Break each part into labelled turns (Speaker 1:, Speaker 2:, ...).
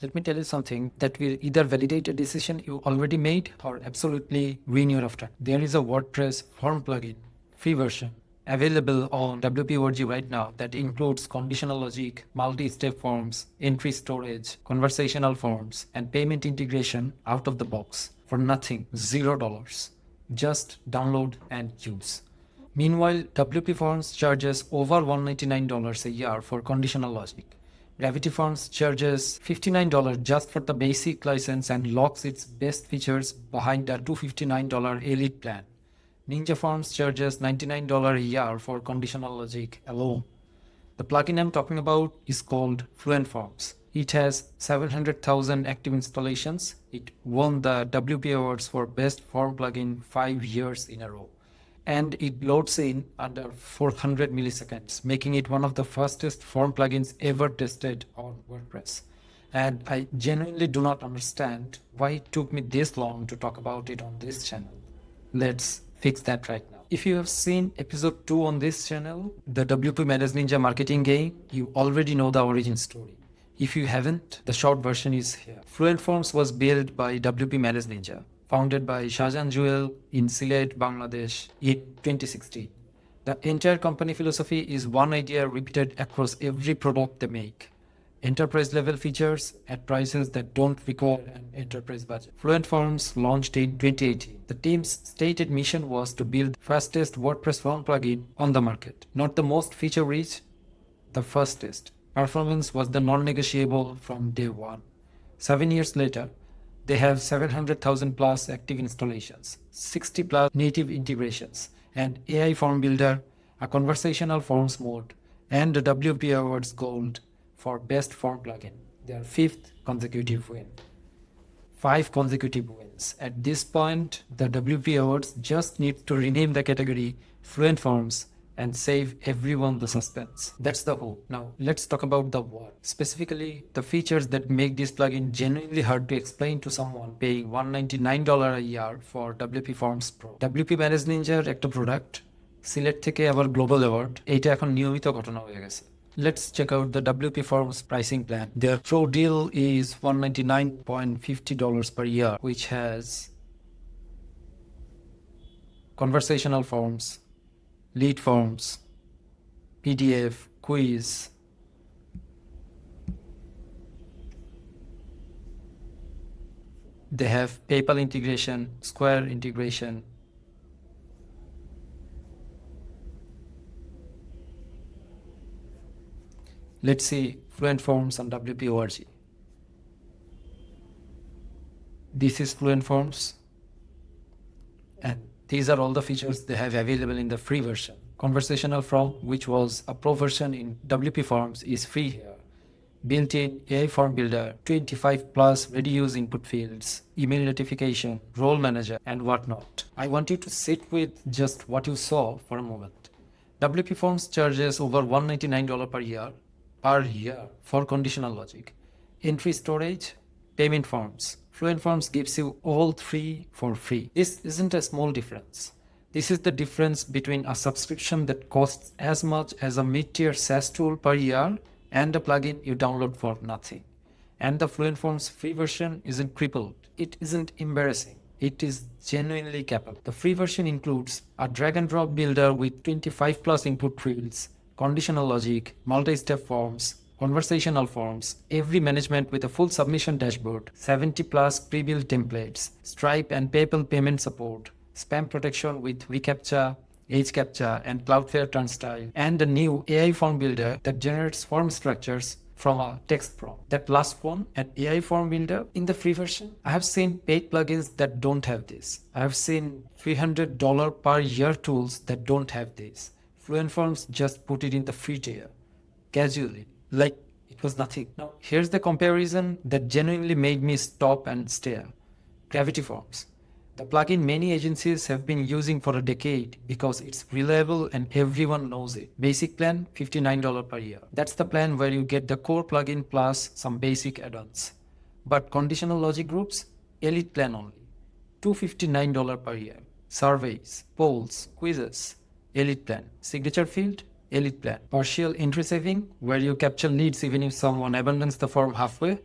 Speaker 1: Let me tell you something that will either validate a decision you already made or absolutely ruin your after. There is a WordPress form plugin, free version, available on WPForms right now that includes conditional logic, multi-step forms, entry storage, conversational forms, and payment integration out of the box for nothing, $0. Just download and use. Meanwhile, WPForms charges over $199 a year for conditional logic. WPForms charges $59 just for the basic license and locks its best features behind a $259 Elite plan. NinjaForms charges $99 a year for conditional logic alone. The plugin I'm talking about is called FluentForms. It has 700,000 active installations. It won the WP Awards for Best Form Plugin 5 years in a row. And it loads in under 400 milliseconds, making it one of the fastest form plugins ever tested on WordPress. And I genuinely do not understand why it took me this long to talk about it on this channel. Let's fix that right now. If you have seen episode 2 on this channel, the WP Manage Ninja marketing game, you already know the origin story. If you haven't, the short version is here. FluentForms was built by WP Manage Ninja, founded by Shahjahan Jewel in Sylhet, Bangladesh in 2016. The entire company philosophy is one idea repeated across every product they make. Enterprise level features at prices that don't require an enterprise budget. FluentForms launched in 2018. The team's stated mission was to build the fastest WordPress form plugin on the market. Not the most feature rich, the fastest. Performance was the non-negotiable from day one. 7 years later, they have 700,000 plus active installations, 60 plus native integrations, and AI Form Builder, a conversational forms mode, and the WP Awards Gold for Best Form Plugin, their 5th consecutive win. 5 consecutive wins. At this point, the WP Awards just need to rename the category FluentForms and save everyone the suspense. That's the hope. Now, let's talk about the what. Specifically, the features that make this plugin genuinely hard to explain to someone paying $199 a year for WPForms Pro. WP Manage Ninja একটা product, Sylhet থেকে আবার global award, এইটা এখন নিয়মিত ঘটনা হয়ে গেছে. Let's check out the WPForms pricing plan. Their pro deal is $199.50 per year, which has conversational forms, lead forms, PDF, quiz, they have PayPal integration, Square integration, let's see FluentForms on WP.org. This is FluentForms, and these are all the features they have available in the free version. Conversational Form, which was a pro version in WPForms, is free here. Built-in AI Form Builder, 25 plus ready-use input fields, email notification, role manager, and whatnot. I want you to sit with just what you saw for a moment. WPForms charges over $199 per year for conditional logic. Entry storage, payment forms. FluentForms gives you all 3 for free. This isn't a small difference. This is the difference between a subscription that costs as much as a mid-tier SaaS tool per year and a plugin you download for nothing. And the FluentForms free version isn't crippled. It isn't embarrassing. It is genuinely capable. The free version includes a drag and drop builder with 25 plus input fields, conditional logic, multi-step forms, conversational forms, every management with a full submission dashboard, 70 plus pre-built templates, Stripe and PayPal payment support, spam protection with reCAPTCHA, HCAPTCHA, and Cloudflare Turnstile, and a new AI form builder that generates form structures from a text prompt. That last one, an AI form builder in the free version, I have seen paid plugins that don't have this. I have seen $300 per year tools that don't have this. FluentForms just put it in the free tier, casually, like it was nothing. Now, here's the comparison that genuinely made me stop and stare. WPForms. The plugin many agencies have been using for a decade because it's reliable and everyone knows it. Basic plan, $59 per year. That's the plan where you get the core plugin plus some basic add-ons. But conditional logic groups, Elite plan only. $259 per year. Surveys, polls, quizzes, Elite plan. Signature field, Elite plan. Partial entry saving, where you capture leads even if someone abandons the form halfway,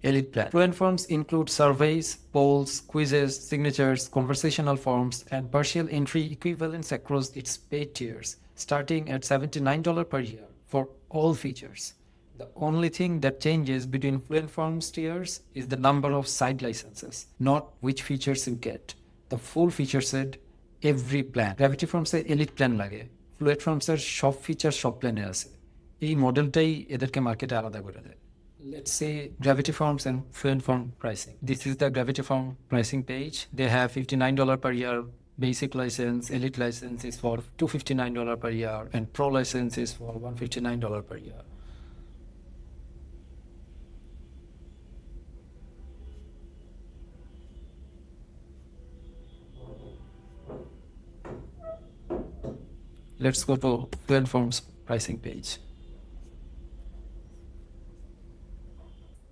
Speaker 1: Elite plan. FluentForms include surveys, polls, quizzes, signatures, conversational forms, and partial entry equivalents across its paid tiers, starting at $79 per year for all features. The only thing that changes between FluentForms tiers is the number of side licenses, not which features you get. The full feature set, every plan. GravityForms এর elite plan লাগে, FluentForms এর সব feature সব প্ল্যানে আছে। এই মডেলটাই এদেরকে মার্কেটে আলাদা করে দেয়। Let's say GravityForms and FluentForm pricing. This is the GravityForm pricing page. They have $59 per year basic license, elite license is for $259 per year, and pro license is for $159 per year. Let's go to FluentForms pricing page.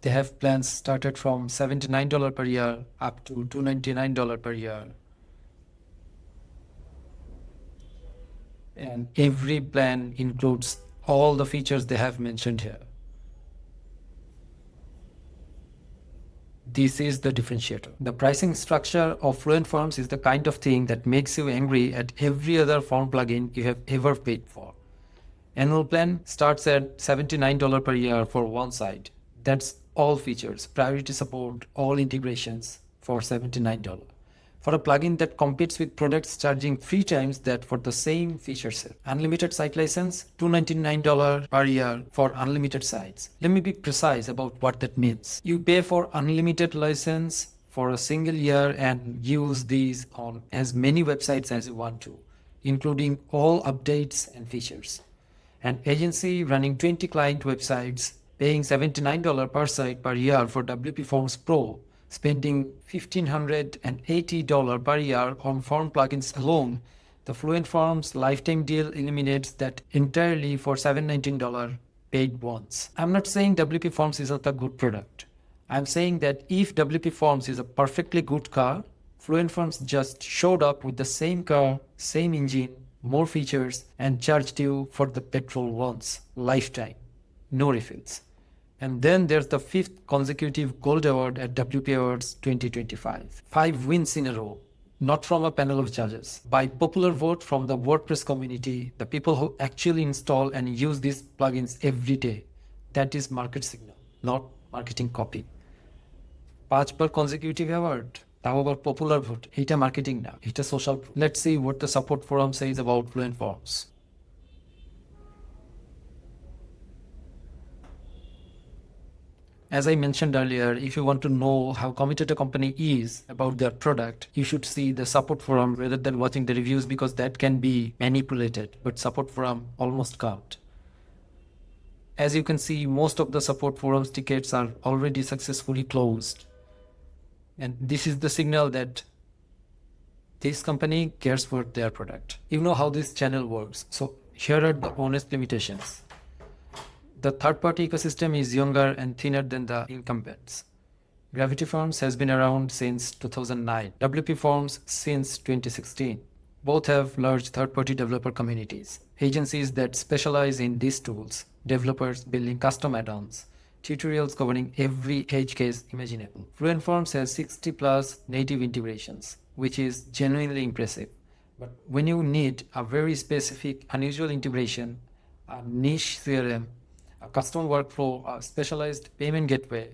Speaker 1: They have plans started from $79 per year up to $299 per year. And every plan includes all the features they have mentioned here. This is the differentiator. The pricing structure of FluentForms is the kind of thing that makes you angry at every other form plugin you have ever paid for. Annual plan starts at $79 per year for one side. That's all features, priority support, all integrations for $79. For a plugin that competes with products charging 3 times that for the same feature set. Unlimited site license, $299 per year for unlimited sites. Let me be precise about what that means. You pay for unlimited license for a single year and use these on as many websites as you want to, including all updates and features. An agency running 20 client websites paying $79 per site per year for WPForms Pro, spending $1,580 per year on form plugins alone, the FluentForms lifetime deal eliminates that entirely for $719 paid once. I'm not saying WPForms is not a good product. I'm saying that if WPForms is a perfectly good car, FluentForms just showed up with the same car, same engine, more features, and charged you for the petrol once, lifetime, no refills. And then there's the 5th consecutive Gold Award at WP Awards 2025. 5 wins in a row, not from a panel of judges. By popular vote from the WordPress community, the people who actually install and use these plugins every day. That is market signal, not marketing copy. 5 bar consecutive award, তাও আবার popular vote. এটা marketing না, এটা social proof. Let's see what the support forum says about FluentForms. As I mentioned earlier, if you want to know how committed a company is about their product, you should see the support forum rather than watching the reviews because that can be manipulated, but support forum almost can't. As you can see, most of the support forums tickets are already successfully closed. And this is the signal that this company cares for their product. You know how this channel works. So here are the honest limitations. The third-party ecosystem is younger and thinner than the incumbents. GravityForms has been around since 2009, WPForms since 2016. Both have large third-party developer communities, agencies that specialize in these tools, developers building custom add-ons, tutorials covering every edge case imaginable. FluentForms has 60 plus native integrations, which is genuinely impressive. But when you need a very specific, unusual integration, a niche CRM, a custom workflow, a specialized payment gateway,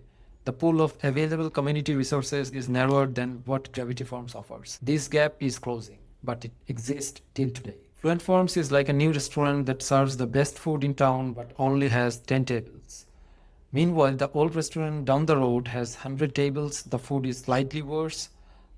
Speaker 1: the pool of available community resources is narrower than what GravityForms offers. This gap is closing, but it exists till today. FluentForms is like a new restaurant that serves the best food in town but only has 10 tables. Meanwhile, the old restaurant down the road has 100 tables, the food is slightly worse,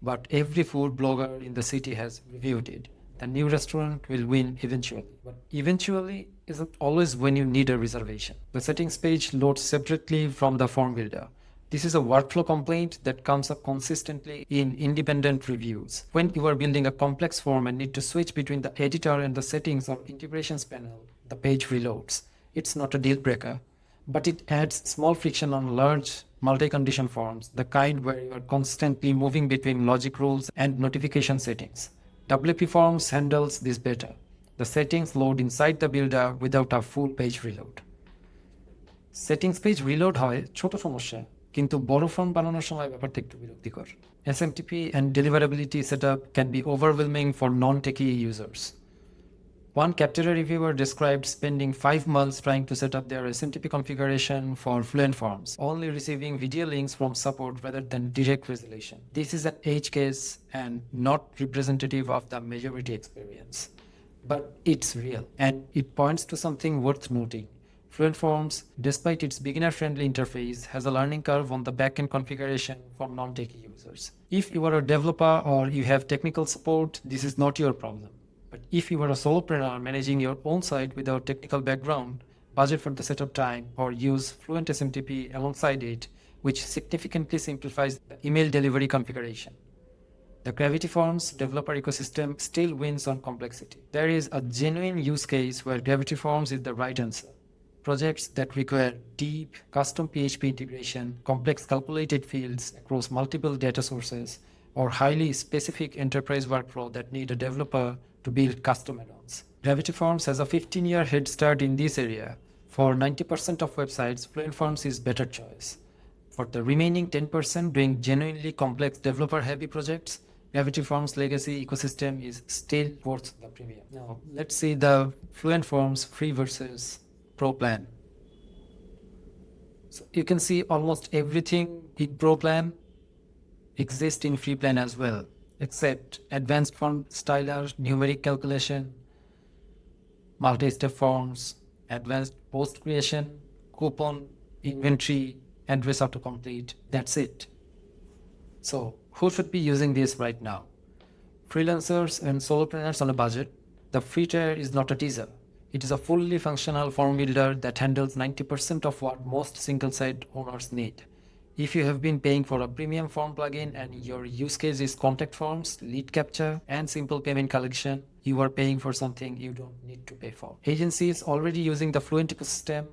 Speaker 1: but every food blogger in the city has reviewed it. The new restaurant will win eventually. But eventually isn't always when you need a reservation. The settings page loads separately from the form builder. This is a workflow complaint that comes up consistently in independent reviews. When you are building a complex form and need to switch between the editor and the settings or integrations panel, the page reloads. It's not a deal breaker, but it adds small friction on large multi-condition forms, the kind where you are constantly moving between logic rules and notification settings. WPForms handles this better. The settings load inside the builder without a full page reload. Settings page reload হয় ছোট সমস্যা, কিন্তু বড় form বানানোর সময় ব্যাপারটা একটু বিরক্তিকর। SMTP and deliverability setup can be overwhelming for non-techie users. One Capterra reviewer described spending 5 months trying to set up their SMTP configuration for FluentForms, only receiving video links from support rather than direct resolution. This is an edge case and not representative of the majority experience. But it's real, and it points to something worth noting. FluentForms, despite its beginner-friendly interface, has a learning curve on the backend configuration for non-techie users. If you are a developer or you have technical support, this is not your problem. But if you are a solopreneur managing your own site without technical background, budget for the setup time, or use Fluent SMTP alongside it, which significantly simplifies the email delivery configuration, the WPForms developer ecosystem still wins on complexity. There is a genuine use case where WPForms is the right answer. Projects that require deep, custom PHP integration, complex calculated fields across multiple data sources, or highly specific enterprise workflow that need a developer to build custom add-ons. WPForms has a 15-year head start in this area. For 90% of websites, FluentForms is better choice. For the remaining 10% doing genuinely complex developer-heavy projects, WPForms legacy ecosystem is still worth the premium. Now, let's see the FluentForms free versus Pro plan. So you can see almost everything in Pro plan exists in free plan as well, except advanced form styler, numeric calculation, multi-step forms, advanced post creation, coupon, inventory, address autocomplete. That's it. So who should be using this right now? Freelancers and solopreneurs on a budget. The free tier is not a teaser. It is a fully functional form builder that handles 90% of what most single-site owners need. If you have been paying for a premium form plugin and your use case is contact forms, lead capture, and simple payment collection, you are paying for something you don't need to pay for. Agencies already using the Fluent ecosystem.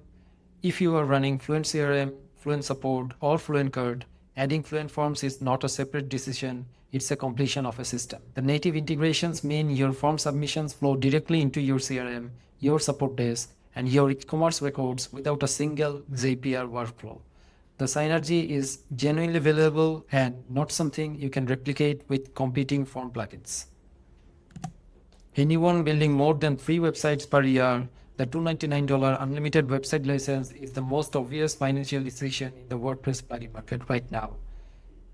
Speaker 1: If you are running Fluent CRM, Fluent Support, or Fluent Card, adding FluentForms is not a separate decision, it's a completion of a system. The native integrations mean your form submissions flow directly into your CRM, your support desk, and your e-commerce records without a single Zapier workflow. The synergy is genuinely valuable and not something you can replicate with competing form plugins. Anyone building more than 3 websites per year, the $299 unlimited website license is the most obvious financial decision in the WordPress plugin market right now.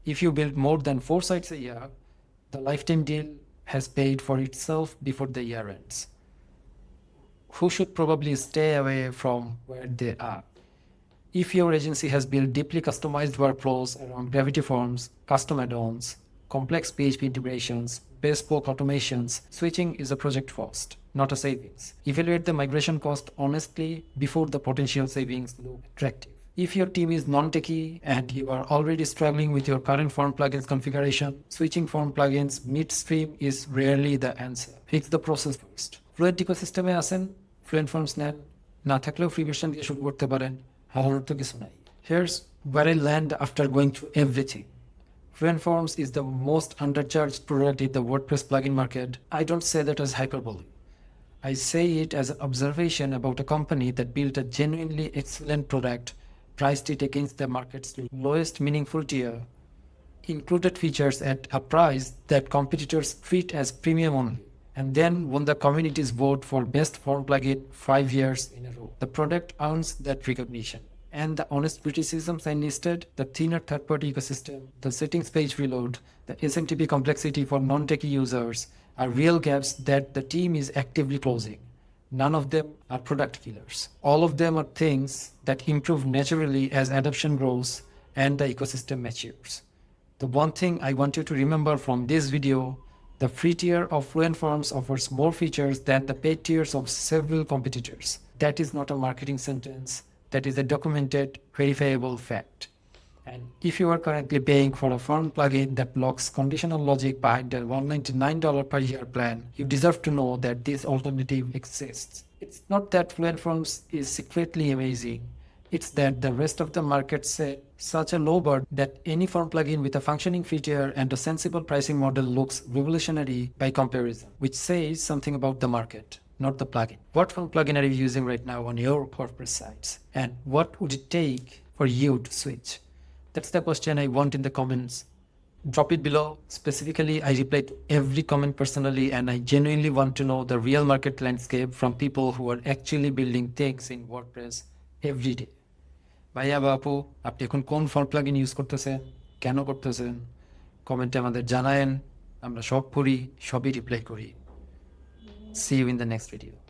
Speaker 1: If you build more than 4 sites a year, the lifetime deal has paid for itself before the year ends. Who should probably stay away from where they are? If your agency has built deeply customized workflows around WPForms, custom add-ons, complex PHP integrations, bespoke automations, switching is a project cost, not a savings. Evaluate the migration cost honestly before the potential savings look attractive. If your team is non-techie and you are already struggling with your current form plugins configuration, switching form plugins midstream is rarely the answer. Fix the process first. Fluent ecosystem-এ আছেন, FluentForms নেন, না থাকলেও free version দিয়ে শুরু করতে পারেন, হারানোর তো কিছু নাই। Here's where I land after going through everything. FluentForms is the most undercharged product in the WordPress plugin market. I don't say that as hyperbole. I say it as an observation about a company that built a genuinely excellent product, priced it against the market's lowest meaningful tier, included features at a price that competitors treat as premium only, and then won the community's vote for best form plugin 5 years in a row. The product earns that recognition. And the honest criticisms I listed, the thinner third-party ecosystem, the settings page reload, the SMTP complexity for non-techie users are real gaps that the team is actively closing. None of them are product killers. All of them are things that improve naturally as adoption grows and the ecosystem matures. The one thing I want you to remember from this video, the free tier of FluentForms offers more features than the paid tiers of several competitors. That is not a marketing sentence. That is a documented, verifiable fact. And if you are currently paying for a form plugin that blocks conditional logic behind the $199 per year plan, you deserve to know that this alternative exists. It's not that FluentForms is secretly amazing. It's that the rest of the market set such a low bar that any form plugin with a functioning feature and a sensible pricing model looks revolutionary by comparison, which says something about the market, not the plugin. What form plugin are you using right now on your WordPress sites? And what would it take for you to switch? That's the question I want in the comments. Drop it below. Specifically, I reply to every comment personally, and I genuinely want to know the real market landscape from people who are actually building things in WordPress every day. ভাইয়া বাপু, আপনি এখন কোন form plugin use করতেছেন, কেন করতেছেন, কমেন্টে আমাদের জানায়েন। আমরা সব পড়ি, সবই রিপ্লাই করি। See you in the next video.